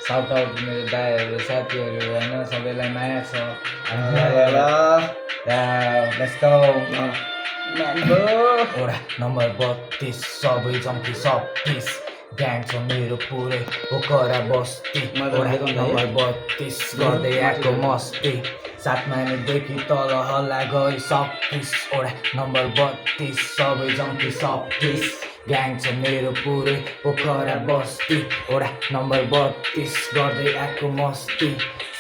shout out मेरो दाइहरू साथीहरू होइन सबैलाई माया छ लेट्स गो ओडा नम्बर 32 सबै जम्की 26 ग्याङ छ मेरो पुरै पोखरा बस्ती ओडा नम्बर 32 गर्दै आएको मस्ती 7 माइलदेखि तल हल्ला गरी 26 ओडा नम्बर 32 सबै जम्की 26 ग्याङ छ मेरो पुरै पोखरा बस्ती ओडा नम्बर 32 गर्दै आएको मस्ती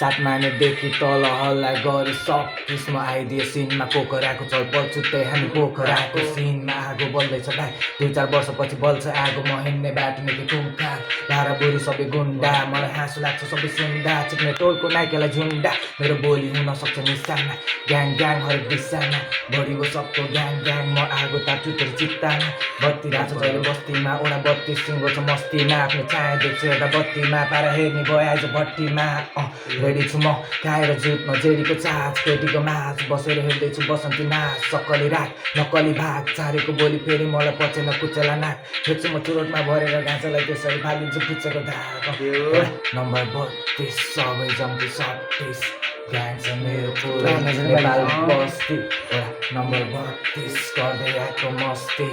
7 माइलदेखि तल हल्ला गरी 26 मा आइदिए सिनमा पोखराको चलपल छुट्टै हामी पोखराको सिनमा आगो बल्दैछ भाइ 2-4 वर्षपछि बल्छ आगो म हिँड्ने बाटो निकै खुङ्खा भाडा बुढी सबै गुन्डा मलाई हाँसो लाग्छ सबै सुन्दा चिक्ने टोलको नाइकेलाई झुन्डा मेरो बोली हुन सक्छ निशाना ग्याङ ग्याङ हरेक दिशामा बढीको सबको ग्याङ ग्याङ म आगो ताप्छु तेरो चित्तामा बत्ती राख्छ जहिले बस्तीमा ओडा 32 सिङ्गो छ मस्तीमा आफ्नो छाया देख्छु एउटा बत्तीमा पारा हेर्ने भयो आज भट्टीमा रेडी छु म खाएर जुटमा जेडीको चाच केटीको माच बसेर हेर्दैछु बसन्ती नाच सक्कली राख नक्कली भाग चारेको बोली फेरि मलाई पचेन कुचेला नाक फेर्छु म चुरोटमा भरेर गाँचालाई त्यसरी फालिदिन्छु पुच्चेको धाग नम्बर 32 सबै जम्ती 26 ग्याङ छ मेरो पुरै नेपाल बस्ती नम्बर 32 गर्दै आएको मस्ती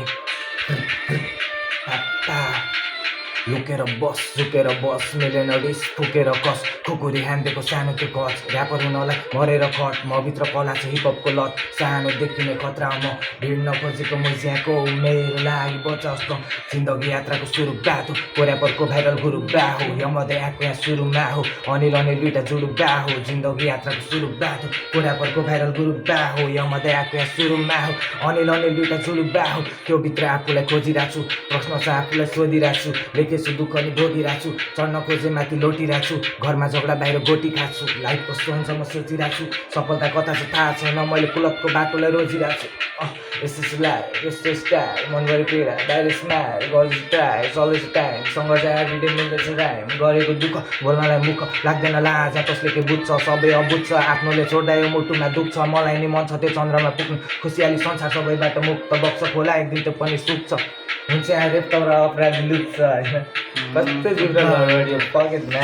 लुकेर बस झुकेर बस मिलेन रिस फुकेर कस खुकुरी हान्देको सानो त्यो कच ऱ्यापर हुनलाई मरेर खट म भित्र कला छ हिपहपको लत सानोदेखि नै खतरा म भिड्न खोजेको मुज्याको मेरो लागि बचा जस्तो जिन्दगी यात्राको सुरु बाटो ऱ्यापरको भाइरल गुरु बा हो यमदै आएको यहाँ सुरुमा हो अनिल अनिल दुइटा जुडु बा हो जिन्दगी यात्राको सुरु बाटो ऱ्यापरको भाइरल गुरु बा हो यमदै आएको यहाँ सुरुमा हो अनिल अनिल दुइटा जुडु बा हो त्यो भित्र आफूलाई खोजिरहेको छु प्रश्न छ आफूलाई सोधिरहेको छु लेखेछु दुःख नि भोगिरहेको छु चढ्न खोजे माथि लोटिरहेको छु घरमा झगडा बाहिर गोटी खाएको छु लाइफको सोनसम्म सोचिरहेको छु सफलता कता छ थाहा छैन मैले कुलतको बाटोलाई रोजिरहेको छु यसलाई यस्तो स्टाइल मनभरि पीडा बाहिर स्माइल गर्छु ट्राई चल्दैछ टाइम सँग चाहिँ एभ्रिडे मिल्दैछ टाइम गरेको दुःख बोल्नलाई मुख लाग्दैन लाज कसले के बुझ्छ सबै अबुझ्छ आफ्नोले छोड्दा यो मुटुमा दुख्छ मलाई नि मन छ त्यो चन्द्रमा पुग्नु खुसियाली संसार सबैबाट मुक्त बक्स खोला एक दिन त्यो पनि सुक्छ हुन्छ रेप तर अपराधी लुक्छ होइन कस्तै जिब्रो पकेट